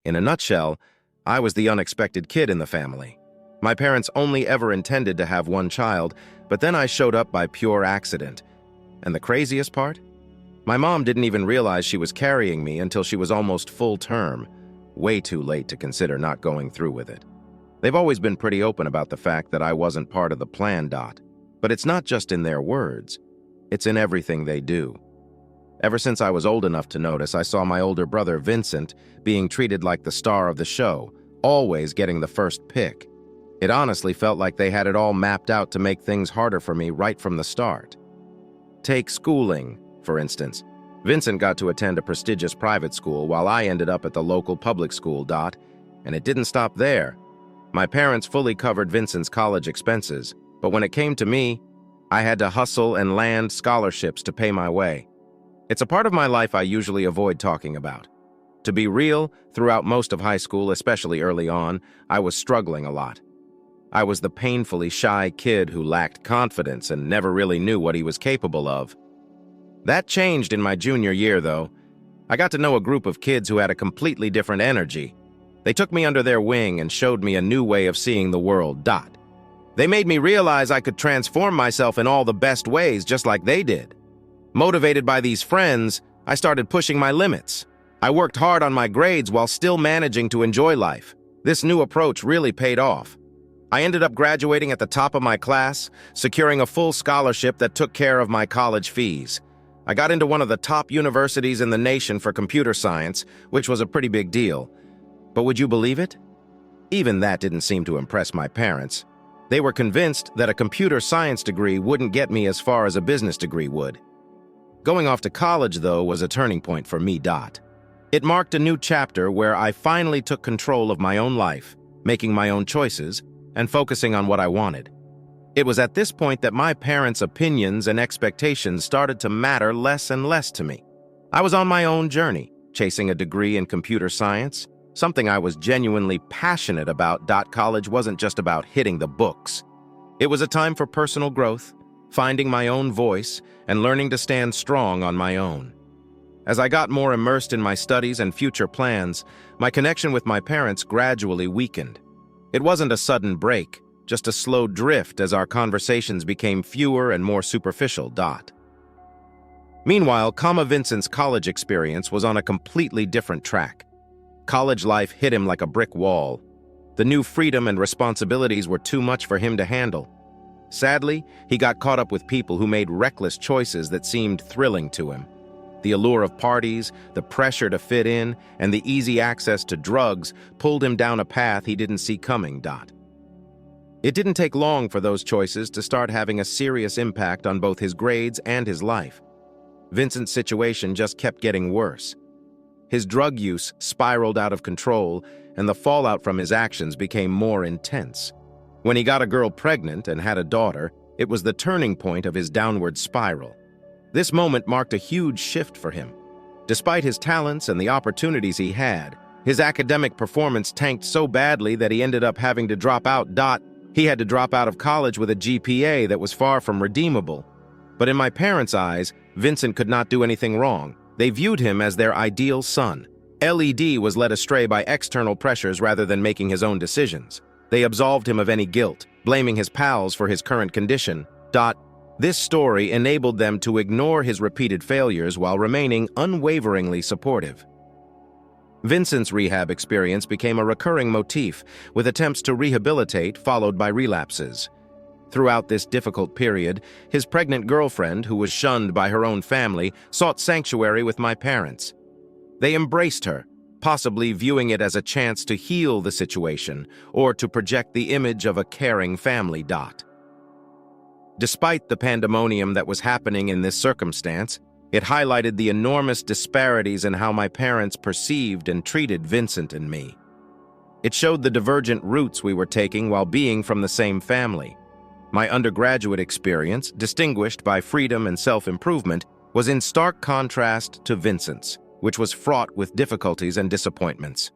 In a nutshell, I was the unexpected kid in the family. My parents only ever intended to have one child, but then I showed up by pure accident. And the craziest part? My mom didn't even realize she was carrying me until she was almost full term, way too late to consider not going through with it. They've always been pretty open about the fact that I wasn't part of the plan. But it's not just in their words, it's in everything they do. Ever since I was old enough to notice, I saw my older brother, Vincent, being treated like the star of the show, always getting the first pick. It honestly felt like they had it all mapped out to make things harder for me right from the start. Take schooling, for instance. Vincent got to attend a prestigious private school while I ended up at the local public school. And it didn't stop there. My parents fully covered Vincent's college expenses, but when it came to me, I had to hustle and land scholarships to pay my way. It's a part of my life I usually avoid talking about. To be real, throughout most of high school, especially early on, I was struggling a lot. I was the painfully shy kid who lacked confidence and never really knew what he was capable of. That changed in my junior year, though. I got to know a group of kids who had a completely different energy. They took me under their wing and showed me a new way of seeing the world. They made me realize I could transform myself in all the best ways just like they did. Motivated by these friends, I started pushing my limits. I worked hard on my grades while still managing to enjoy life. This new approach really paid off. I ended up graduating at the top of my class, securing a full scholarship that took care of my college fees. I got into one of the top universities in the nation for computer science, which was a pretty big deal. But would you believe it? Even that didn't seem to impress my parents. They were convinced that a computer science degree wouldn't get me as far as a business degree would. Going off to college, though, was a turning point for me. It marked a new chapter where I finally took control of my own life, making my own choices, and focusing on what I wanted. It was at this point that my parents' opinions and expectations started to matter less and less to me. I was on my own journey, chasing a degree in computer science, something I was genuinely passionate about. College wasn't just about hitting the books. It was a time for personal growth, finding my own voice, and learning to stand strong on my own. As I got more immersed in my studies and future plans, my connection with my parents gradually weakened. It wasn't a sudden break, just a slow drift as our conversations became fewer and more superficial. Meanwhile, Vincent's college experience was on a completely different track. College life hit him like a brick wall. The new freedom and responsibilities were too much for him to handle. Sadly, he got caught up with people who made reckless choices that seemed thrilling to him. The allure of parties, the pressure to fit in, and the easy access to drugs pulled him down a path he didn't see coming. It didn't take long for those choices to start having a serious impact on both his grades and his life. Vincent's situation just kept getting worse. His drug use spiraled out of control, and the fallout from his actions became more intense. When he got a girl pregnant and had a daughter, it was the turning point of his downward spiral. This moment marked a huge shift for him. Despite his talents and the opportunities he had, his academic performance tanked so badly that he ended up having to drop out. He had to drop out of college with a GPA that was far from redeemable. But in my parents' eyes, Vincent could not do anything wrong. They viewed him as their ideal son. LED was led astray by external pressures rather than making his own decisions. They absolved him of any guilt, blaming his pals for his current condition. This story enabled them to ignore his repeated failures while remaining unwaveringly supportive. Vincent's rehab experience became a recurring motif, with attempts to rehabilitate followed by relapses. Throughout this difficult period, his pregnant girlfriend, who was shunned by her own family, sought sanctuary with my parents. They embraced her, possibly viewing it as a chance to heal the situation or to project the image of a caring family. Despite the pandemonium that was happening in this circumstance, it highlighted the enormous disparities in how my parents perceived and treated Vincent and me. It showed the divergent routes we were taking while being from the same family. My undergraduate experience, distinguished by freedom and self-improvement, was in stark contrast to Vincent's, which was fraught with difficulties and disappointments.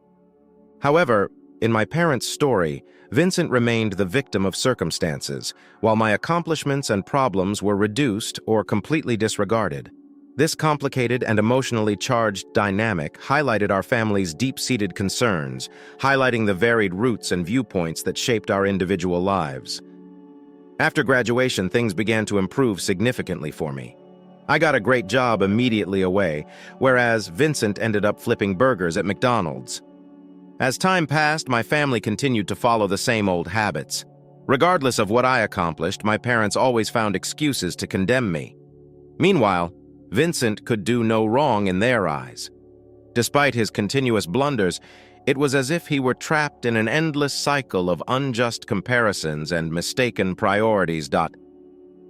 However, in my parents' story, Vincent remained the victim of circumstances, while my accomplishments and problems were reduced or completely disregarded. This complicated and emotionally charged dynamic highlighted our family's deep-seated concerns, highlighting the varied roots and viewpoints that shaped our individual lives. After graduation, things began to improve significantly for me. I got a great job immediately away, whereas Vincent ended up flipping burgers at McDonald's. As time passed, my family continued to follow the same old habits. Regardless of what I accomplished, my parents always found excuses to condemn me. Meanwhile, Vincent could do no wrong in their eyes. Despite his continuous blunders, it was as if he were trapped in an endless cycle of unjust comparisons and mistaken priorities.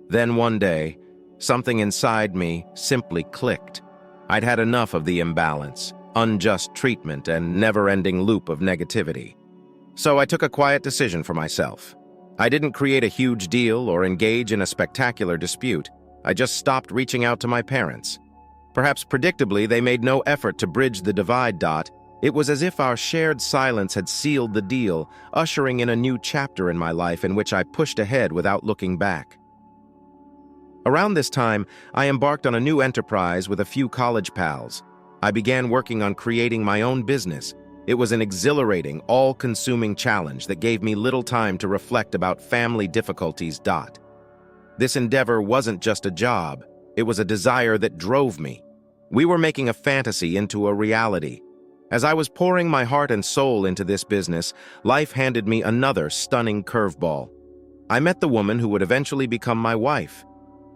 Then one day, something inside me simply clicked. I'd had enough of the imbalance, unjust treatment, and never-ending loop of negativity. So I took a quiet decision for myself. I didn't create a huge deal or engage in a spectacular dispute. I just stopped reaching out to my parents. Perhaps predictably, they made no effort to bridge the divide. It was as if our shared silence had sealed the deal, ushering in a new chapter in my life in which I pushed ahead without looking back. Around this time, I embarked on a new enterprise with a few college pals. I began working on creating my own business. It was an exhilarating, all-consuming challenge that gave me little time to reflect about family difficulties. This endeavor wasn't just a job, it was a desire that drove me. We were making a fantasy into a reality. As I was pouring my heart and soul into this business, life handed me another stunning curveball. I met the woman who would eventually become my wife.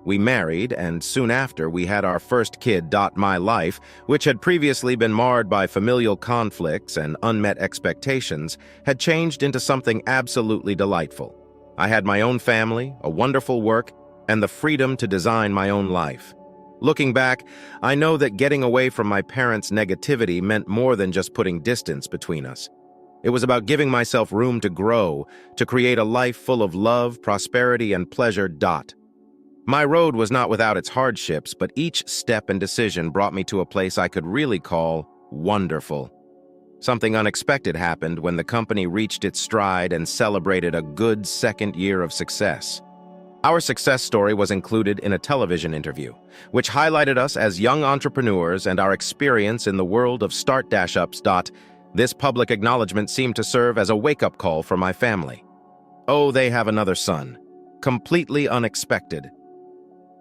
We married, and soon after we had our first kid. My life, which had previously been marred by familial conflicts and unmet expectations, had changed into something absolutely delightful. I had my own family, a wonderful work, and the freedom to design my own life. Looking back, I know that getting away from my parents' negativity meant more than just putting distance between us. It was about giving myself room to grow, to create a life full of love, prosperity, and pleasure. My road was not without its hardships, but each step and decision brought me to a place I could really call wonderful. Something unexpected happened when the company reached its stride and celebrated a good second year of success. Our success story was included in a television interview, which highlighted us as young entrepreneurs and our experience in the world of start-ups. This public acknowledgement seemed to serve as a wake-up call for my family. Oh, they have another son. Completely unexpected.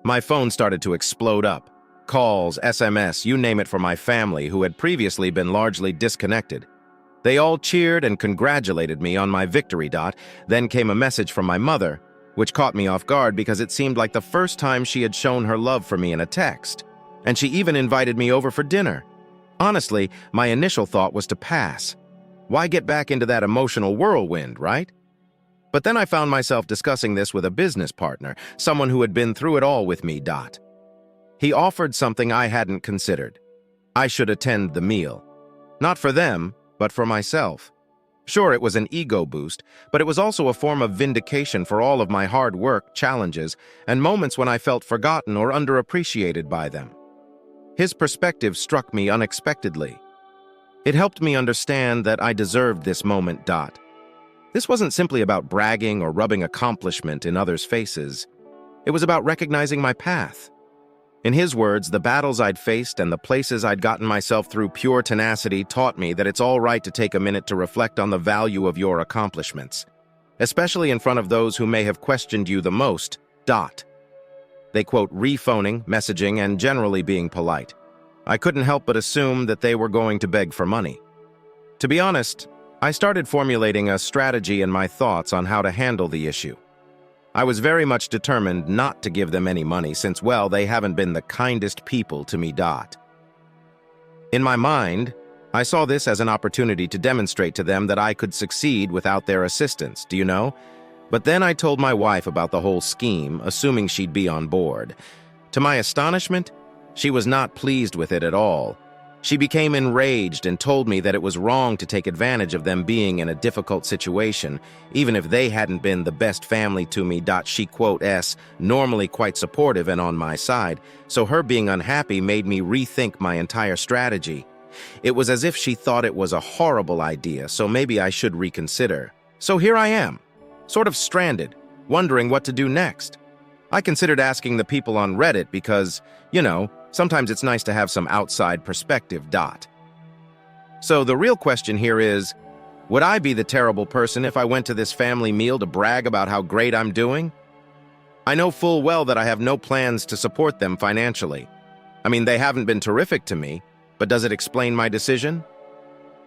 My phone started to explode up. Calls, SMS, you name it, for my family, who had previously been largely disconnected. They all cheered and congratulated me on my victory. Then came a message from my mother, which caught me off guard because it seemed like the first time she had shown her love for me in a text. And she even invited me over for dinner. Honestly, my initial thought was to pass. Why get back into that emotional whirlwind, right? But then I found myself discussing this with a business partner, someone who had been through it all with me. He offered something I hadn't considered. I should attend the meal. Not for them, but for myself. Sure, it was an ego boost, but it was also a form of vindication for all of my hard work, challenges, and moments when I felt forgotten or underappreciated by them. His perspective struck me unexpectedly. It helped me understand that I deserved this moment. This wasn't simply about bragging or rubbing accomplishment in others' faces. It was about recognizing my path. In his words, the battles I'd faced and the places I'd gotten myself through pure tenacity taught me that it's all right to take a minute to reflect on the value of your accomplishments, especially in front of those who may have questioned you the most. They quote rephoning, messaging, and generally being polite. I couldn't help but assume that they were going to beg for money. To be honest, I started formulating a strategy in my thoughts on how to handle the issue. I was very much determined not to give them any money since, well, they haven't been the kindest people to me. In my mind, I saw this as an opportunity to demonstrate to them that I could succeed without their assistance, do you know? But then I told my wife about the whole scheme, assuming she'd be on board. To my astonishment, she was not pleased with it at all. She became enraged and told me that it was wrong to take advantage of them being in a difficult situation, even if they hadn't been the best family to me. She quotes, normally quite supportive and on my side, so her being unhappy made me rethink my entire strategy. It was as if she thought it was a horrible idea, so maybe I should reconsider. So here I am, sort of stranded, wondering what to do next. I considered asking the people on Reddit because, Sometimes it's nice to have some outside perspective. So the real question here is, would I be the terrible person if I went to this family meal to brag about how great I'm doing? I know full well that I have no plans to support them financially. I mean, they haven't been terrific to me, but does it explain my decision?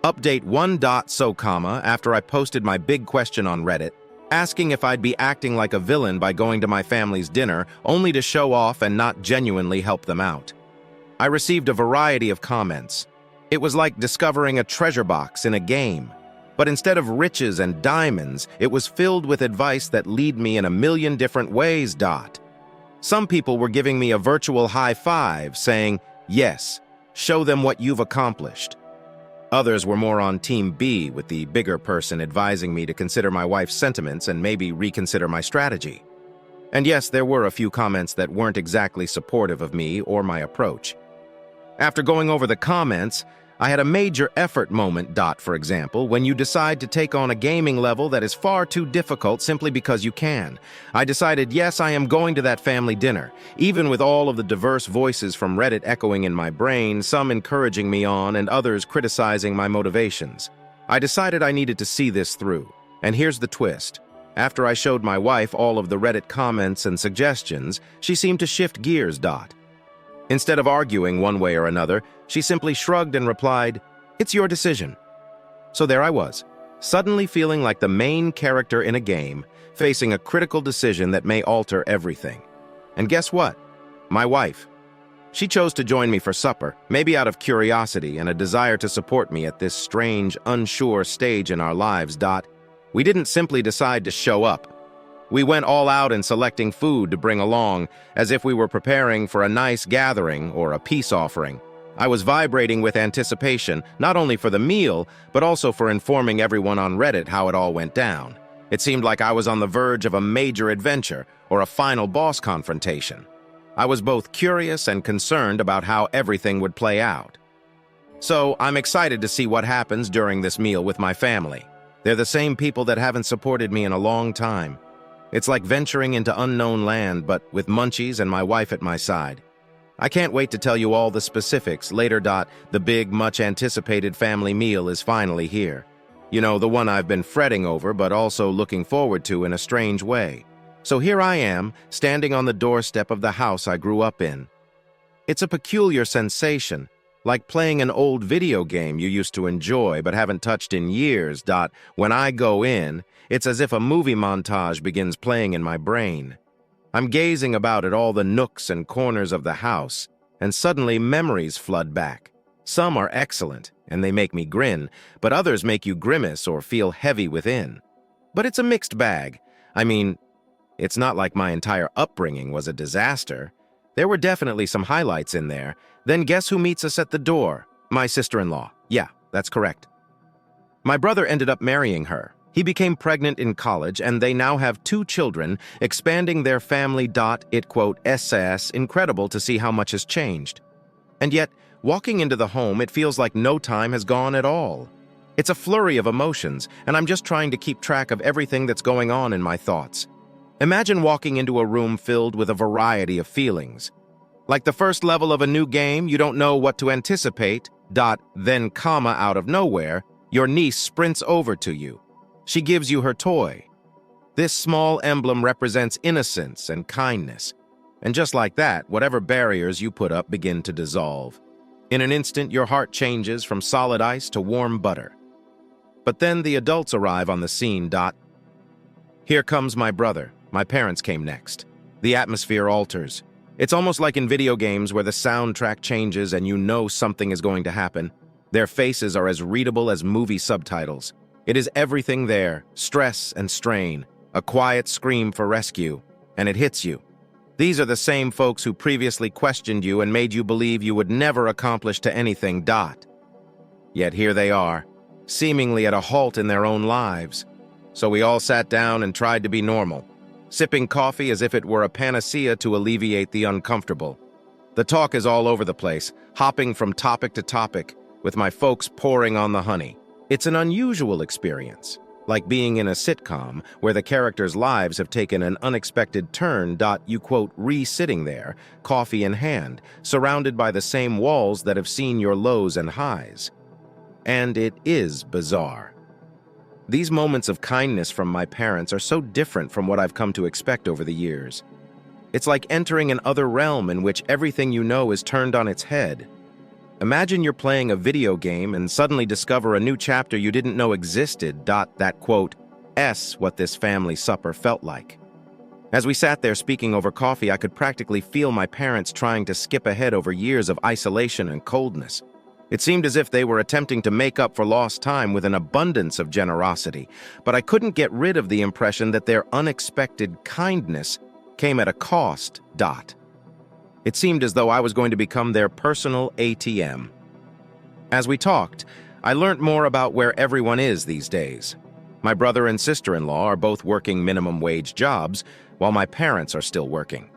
Update 1. So, after I posted my big question on Reddit, asking if I'd be acting like a villain by going to my family's dinner only to show off and not genuinely help them out. I received a variety of comments. It was like discovering a treasure box in a game. But instead of riches and diamonds, it was filled with advice that lead me in a million different ways. Some people were giving me a virtual high five, saying, yes, show them what you've accomplished. Others were more on Team B, with the bigger person advising me to consider my wife's sentiments and maybe reconsider my strategy. And yes, there were a few comments that weren't exactly supportive of me or my approach. After going over the comments, I had a major effort moment. For example, when you decide to take on a gaming level that is far too difficult simply because you can. I decided, yes, I am going to that family dinner, even with all of the diverse voices from Reddit echoing in my brain, some encouraging me on and others criticizing my motivations. I decided I needed to see this through. And here's the twist. After I showed my wife all of the Reddit comments and suggestions, she seemed to shift gears. Instead of arguing one way or another, she simply shrugged and replied, "It's your decision." So there I was, suddenly feeling like the main character in a game, facing a critical decision that may alter everything. And guess what? My wife. She chose to join me for supper, maybe out of curiosity and a desire to support me at this strange, unsure stage in our lives. We didn't simply decide to show up. We went all out in selecting food to bring along, as if we were preparing for a nice gathering or a peace offering. I was vibrating with anticipation, not only for the meal, but also for informing everyone on Reddit how it all went down. It seemed like I was on the verge of a major adventure or a final boss confrontation. I was both curious and concerned about how everything would play out. So I'm excited to see what happens during this meal with my family. They're the same people that haven't supported me in a long time. It's like venturing into unknown land, but with munchies and my wife at my side. I can't wait to tell you all the specifics later. The big, much-anticipated family meal is finally here. You know, the one I've been fretting over, but also looking forward to in a strange way. So here I am, standing on the doorstep of the house I grew up in. It's a peculiar sensation, like playing an old video game you used to enjoy but haven't touched in years. When I go in, it's as if a movie montage begins playing in my brain. I'm gazing about at all the nooks and corners of the house, and suddenly memories flood back. Some are excellent, and they make me grin, but others make you grimace or feel heavy within. But it's a mixed bag. I mean, it's not like my entire upbringing was a disaster. There were definitely some highlights in there. Then guess who meets us at the door? My sister-in-law. Yeah, that's correct. My brother ended up marrying her. He became pregnant in college, and they now have 2 children, expanding their family. It's incredible to see how much has changed. And yet, walking into the home, it feels like no time has gone at all. It's a flurry of emotions, and I'm just trying to keep track of everything that's going on in my thoughts. Imagine walking into a room filled with a variety of feelings. Like the first level of a new game, you don't know what to anticipate. Then, out of nowhere, your niece sprints over to you. She gives you her toy. This small emblem represents innocence and kindness. And just like that, whatever barriers you put up begin to dissolve. In an instant, your heart changes from solid ice to warm butter. But then the adults arrive on the scene. Here comes my brother. My parents came next. The atmosphere alters. It's almost like in video games where the soundtrack changes and you know something is going to happen. Their faces are as readable as movie subtitles. It is everything there, stress and strain, a quiet scream for rescue, and it hits you. These are the same folks who previously questioned you and made you believe you would never accomplish to anything. Yet here they are, seemingly at a halt in their own lives. So we all sat down and tried to be normal, sipping coffee as if it were a panacea to alleviate the uncomfortable. The talk is all over the place, hopping from topic to topic, with my folks pouring on the honey. It's an unusual experience. like being in a sitcom where the characters' lives have taken an unexpected turn. You quote, re-sitting there, coffee in hand, surrounded by the same walls that have seen your lows and highs. And it is bizarre. These moments of kindness from my parents are so different from what I've come to expect over the years. It's like entering an other realm in which everything you know is turned on its head. Imagine you're playing a video game and suddenly discover a new chapter you didn't know existed. That quote, what this family supper felt like. As we sat there speaking over coffee, I could practically feel my parents trying to skip ahead over years of isolation and coldness. It seemed as if they were attempting to make up for lost time with an abundance of generosity, but I couldn't get rid of the impression that their unexpected kindness came at a cost. It seemed as though I was going to become their personal ATM. As we talked, I learned more about where everyone is these days. My brother and sister-in-law are both working minimum wage jobs, while my parents are still working.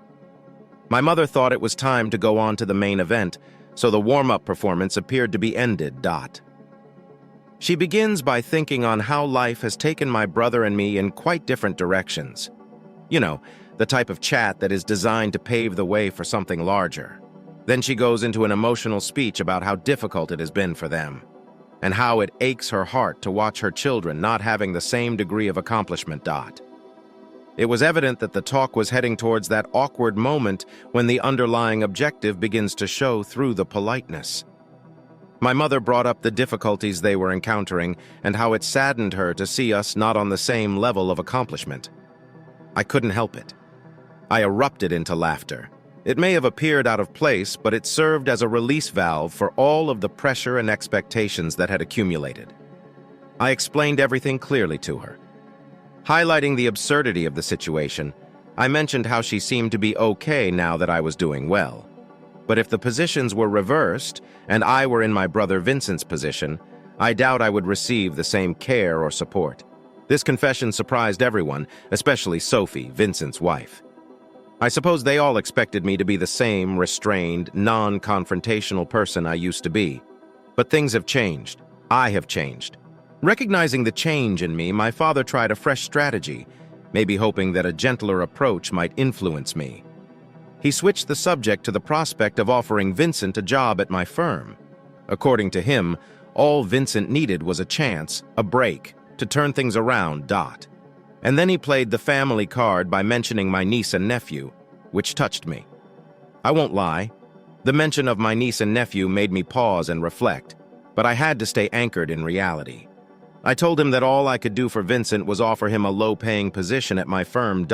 My mother thought it was time to go on to the main event, so the warm-up performance appeared to be ended. She begins by thinking on how life has taken my brother and me in quite different directions. You know, the type of chat that is designed to pave the way for something larger. Then she goes into an emotional speech about how difficult it has been for them, and how it aches her heart to watch her children not having the same degree of accomplishment. It was evident that the talk was heading towards that awkward moment when the underlying objective begins to show through the politeness. My mother brought up the difficulties they were encountering and how it saddened her to see us not on the same level of accomplishment. I couldn't help it. I erupted into laughter. It may have appeared out of place, but it served as a release valve for all of the pressure and expectations that had accumulated. I explained everything clearly to her. Highlighting the absurdity of the situation, I mentioned how she seemed to be okay now that I was doing well. But if the positions were reversed, and I were in my brother Vincent's position, I doubt I would receive the same care or support. This confession surprised everyone, especially Sophie, Vincent's wife. I suppose they all expected me to be the same restrained, non-confrontational person I used to be. But things have changed. I have changed. Recognizing the change in me, my father tried a fresh strategy, maybe hoping that a gentler approach might influence me. He switched the subject to the prospect of offering Vincent a job at my firm. According to him, all Vincent needed was a chance, a break, to turn things around. And then he played the family card by mentioning my niece and nephew, which touched me. I won't lie, the mention of my niece and nephew made me pause and reflect, but I had to stay anchored in reality. I told him that all I could do for Vincent was offer him a low-paying position at my firm.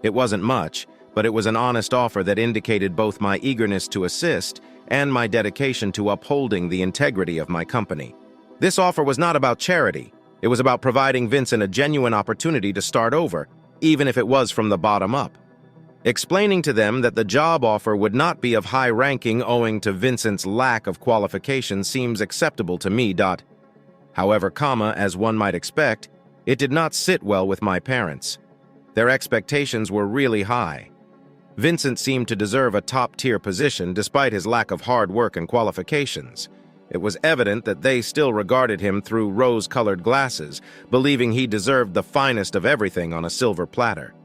It wasn't much, but it was an honest offer that indicated both my eagerness to assist and my dedication to upholding the integrity of my company. This offer was not about charity. It was about providing Vincent a genuine opportunity to start over, even if it was from the bottom up. Explaining to them that the job offer would not be of high ranking owing to Vincent's lack of qualifications seems acceptable to me. However, as one might expect, it did not sit well with my parents. Their expectations were really high. Vincent seemed to deserve a top-tier position despite his lack of hard work and qualifications. It was evident that they still regarded him through rose-colored glasses, believing he deserved the finest of everything on a silver platter.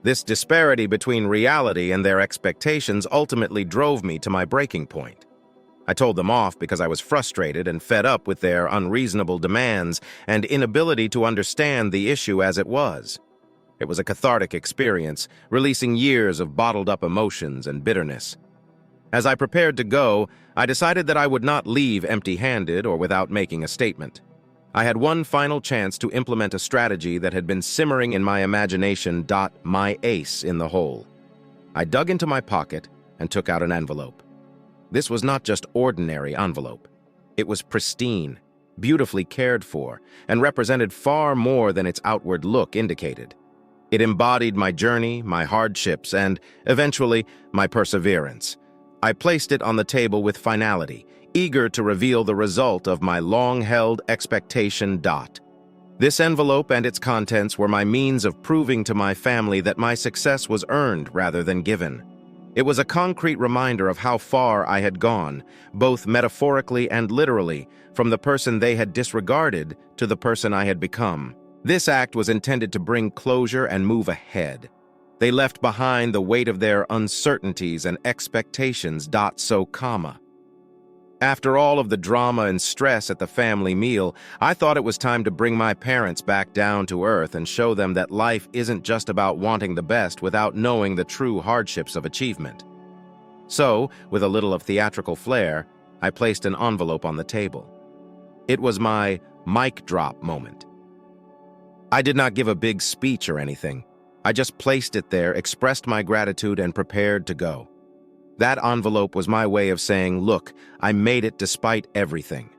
This disparity between reality and their expectations ultimately drove me to my breaking point. I told them off because I was frustrated and fed up with their unreasonable demands and inability to understand the issue as it was. It was a cathartic experience, releasing years of bottled-up emotions and bitterness. As I prepared to go, I decided that I would not leave empty-handed or without making a statement. I had one final chance to implement a strategy that had been simmering in my imagination. My ace in the hole. I dug into my pocket and took out an envelope. This was not just ordinary envelope. It was pristine, beautifully cared for, and represented far more than its outward look indicated. It embodied my journey, my hardships, and, eventually, my perseverance. I placed it on the table with finality, eager to reveal the result of my long-held expectation. This envelope and its contents were my means of proving to my family that my success was earned rather than given. It was a concrete reminder of how far I had gone, both metaphorically and literally, from the person they had disregarded to the person I had become. This act was intended to bring closure and move ahead. They left behind the weight of their uncertainties and expectations. After all of the drama and stress at the family meal, I thought it was time to bring my parents back down to earth and show them that life isn't just about wanting the best without knowing the true hardships of achievement. So, with a little of theatrical flair, I placed an envelope on the table. It was my mic drop moment. I did not give a big speech or anything. I just placed it there, expressed my gratitude, and prepared to go. That envelope was my way of saying, look, I made it despite everything.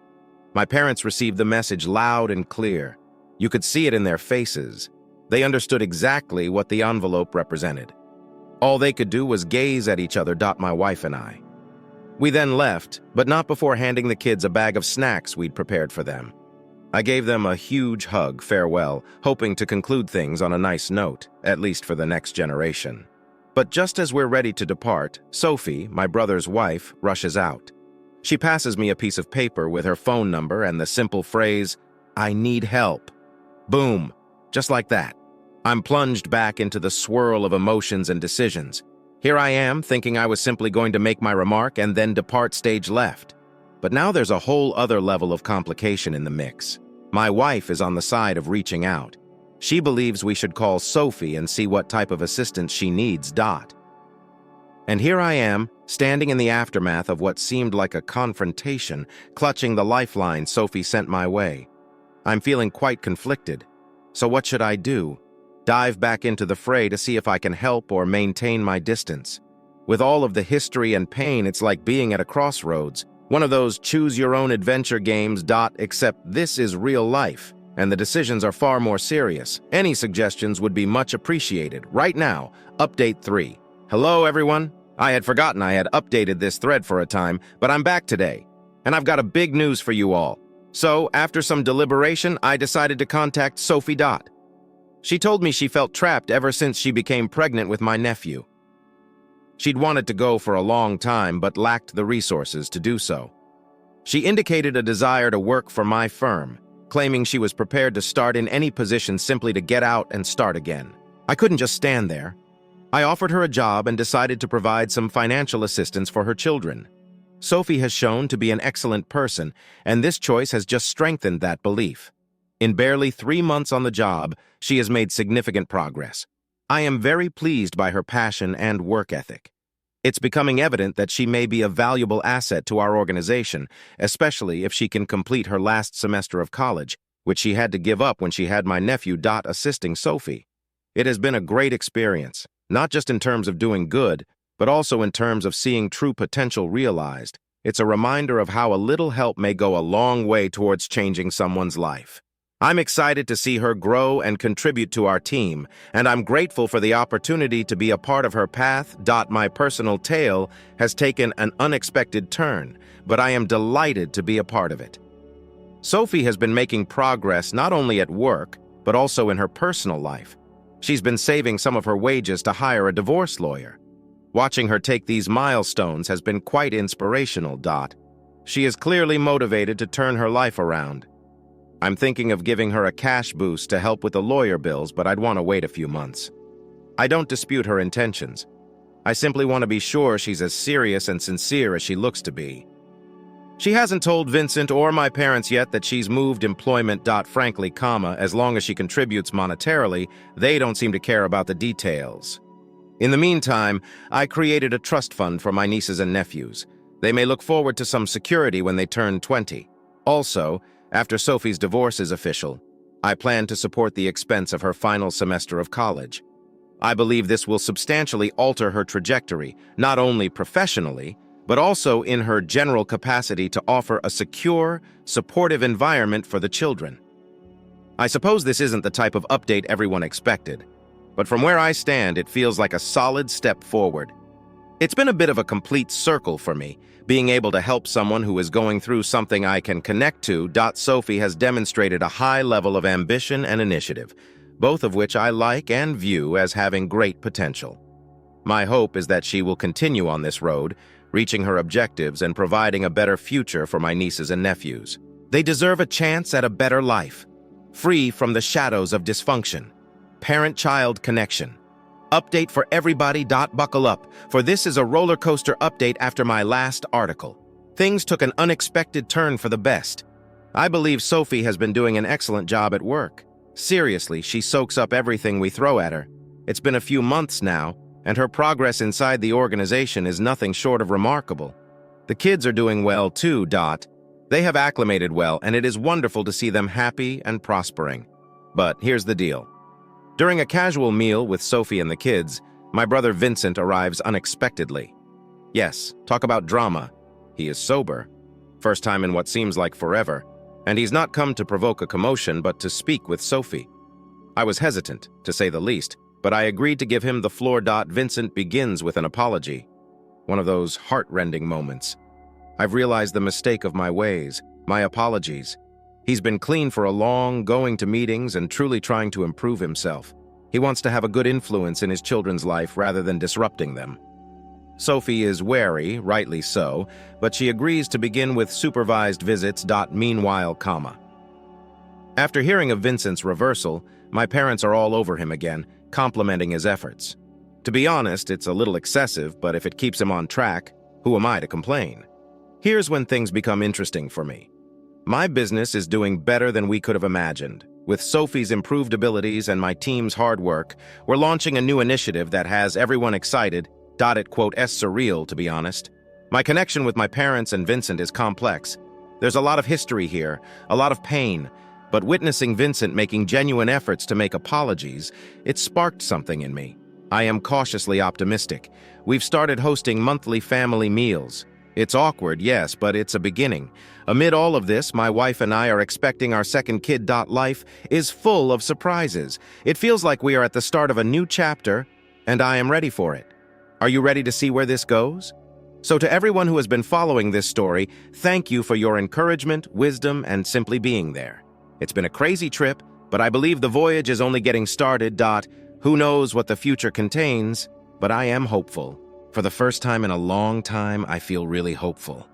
My parents received the message loud and clear. You could see it in their faces. They understood exactly what the envelope represented. All they could do was gaze at each other, my wife and I. We then left, but not before handing the kids a bag of snacks we'd prepared for them. I gave them a huge hug, farewell, hoping to conclude things on a nice note, at least for the next generation. But just as we're ready to depart, Sophie, my brother's wife, rushes out. She passes me a piece of paper with her phone number and the simple phrase, "I need help." Boom, just like that. I'm plunged back into the swirl of emotions and decisions. Here I am, thinking I was simply going to make my remark and then depart stage left. But now there's a whole other level of complication in the mix. My wife is on the side of reaching out. She believes we should call Sophie and see what type of assistance she needs. And here I am, standing in the aftermath of what seemed like a confrontation, clutching the lifeline Sophie sent my way. I'm feeling quite conflicted. So what should I do? Dive back into the fray to see if I can help or maintain my distance? With all of the history and pain, it's like being at a crossroads. One of those choose-your-own-adventure games. Except this is real life, and the decisions are far more serious. Any suggestions would be much appreciated. Right now, Update 3. Hello, everyone. I had forgotten I had updated this thread for a time, but I'm back today, and I've got a big news for you all. So, after some deliberation, I decided to contact Sophie. She told me she felt trapped ever since she became pregnant with my nephew. She'd wanted to go for a long time, but lacked the resources to do so. She indicated a desire to work for my firm, claiming she was prepared to start in any position simply to get out and start again. I couldn't just stand there. I offered her a job and decided to provide some financial assistance for her children. Sophie has shown to be an excellent person, and this choice has just strengthened that belief. In barely 3 months on the job, she has made significant progress. I am very pleased by her passion and work ethic. It's becoming evident that she may be a valuable asset to our organization, especially if she can complete her last semester of college, which she had to give up when she had my nephew. Assisting Sophie. It has been a great experience, not just in terms of doing good, but also in terms of seeing true potential realized. It's a reminder of how a little help may go a long way towards changing someone's life. I'm excited to see her grow and contribute to our team, and I'm grateful for the opportunity to be a part of her path. My personal tale has taken an unexpected turn, but I am delighted to be a part of it. Sophie has been making progress not only at work, but also in her personal life. She's been saving some of her wages to hire a divorce lawyer. Watching her take these milestones has been quite inspirational. She is clearly motivated to turn her life around. I'm thinking of giving her a cash boost to help with the lawyer bills, but I'd want to wait a few months. I don't dispute her intentions. I simply want to be sure she's as serious and sincere as she looks to be. She hasn't told Vincent or my parents yet that she's moved employment. Frankly, as long as she contributes monetarily, they don't seem to care about the details. In the meantime, I created a trust fund for my nieces and nephews. They may look forward to some security when they turn 20. Also, after Sophie's divorce is official, I plan to support the expense of her final semester of college. I believe this will substantially alter her trajectory, not only professionally, but also in her general capacity to offer a secure, supportive environment for the children. I suppose this isn't the type of update everyone expected, but from where I stand, it feels like a solid step forward. It's been a bit of a complete circle for me, being able to help someone who is going through something I can connect to. Sophie has demonstrated a high level of ambition and initiative, both of which I like and view as having great potential. My hope is that she will continue on this road, reaching her objectives and providing a better future for my nieces and nephews. They deserve a chance at a better life, free from the shadows of dysfunction. Parent-child connection. Update for everybody. Buckle up, for this is a roller coaster update after my last article. Things took an unexpected turn for the best. I believe Sophie has been doing an excellent job at work. Seriously, she soaks up everything we throw at her. It's been a few months now, and her progress inside the organization is nothing short of remarkable. The kids are doing well too. They have acclimated well, and it is wonderful to see them happy and prospering. But here's the deal. During a casual meal with Sophie and the kids, my brother Vincent arrives unexpectedly. Yes, talk about drama. He is sober. First time in what seems like forever. And he's not come to provoke a commotion, but to speak with Sophie. I was hesitant, to say the least, but I agreed to give him the floor. Vincent begins with an apology. One of those heart-rending moments. I've realized the mistake of my ways, my apologies. He's been clean for a long, going to meetings and truly trying to improve himself. He wants to have a good influence in his children's life rather than disrupting them. Sophie is wary, rightly so, but she agrees to begin with supervised visits. Meanwhile, After hearing of Vincent's reversal, my parents are all over him again, complimenting his efforts. To be honest, it's a little excessive, but if it keeps him on track, who am I to complain? Here's when things become interesting for me. My business is doing better than we could have imagined. With Sophie's improved abilities and my team's hard work, we're launching a new initiative that has everyone excited. It's surreal, to be honest. My connection with my parents and Vincent is complex. There's a lot of history here, a lot of pain, but witnessing Vincent making genuine efforts to make apologies, it sparked something in me. I am cautiously optimistic. We've started hosting monthly family meals. It's awkward, yes, but it's a beginning. Amid all of this, my wife and I are expecting our second kid. Life is full of surprises. It feels like we are at the start of a new chapter, and I am ready for it. Are you ready to see where this goes? So to everyone who has been following this story, thank you for your encouragement, wisdom, and simply being there. It's been a crazy trip, but I believe the voyage is only getting started. Who knows what the future contains, but I am hopeful. For the first time in a long time, I feel really hopeful.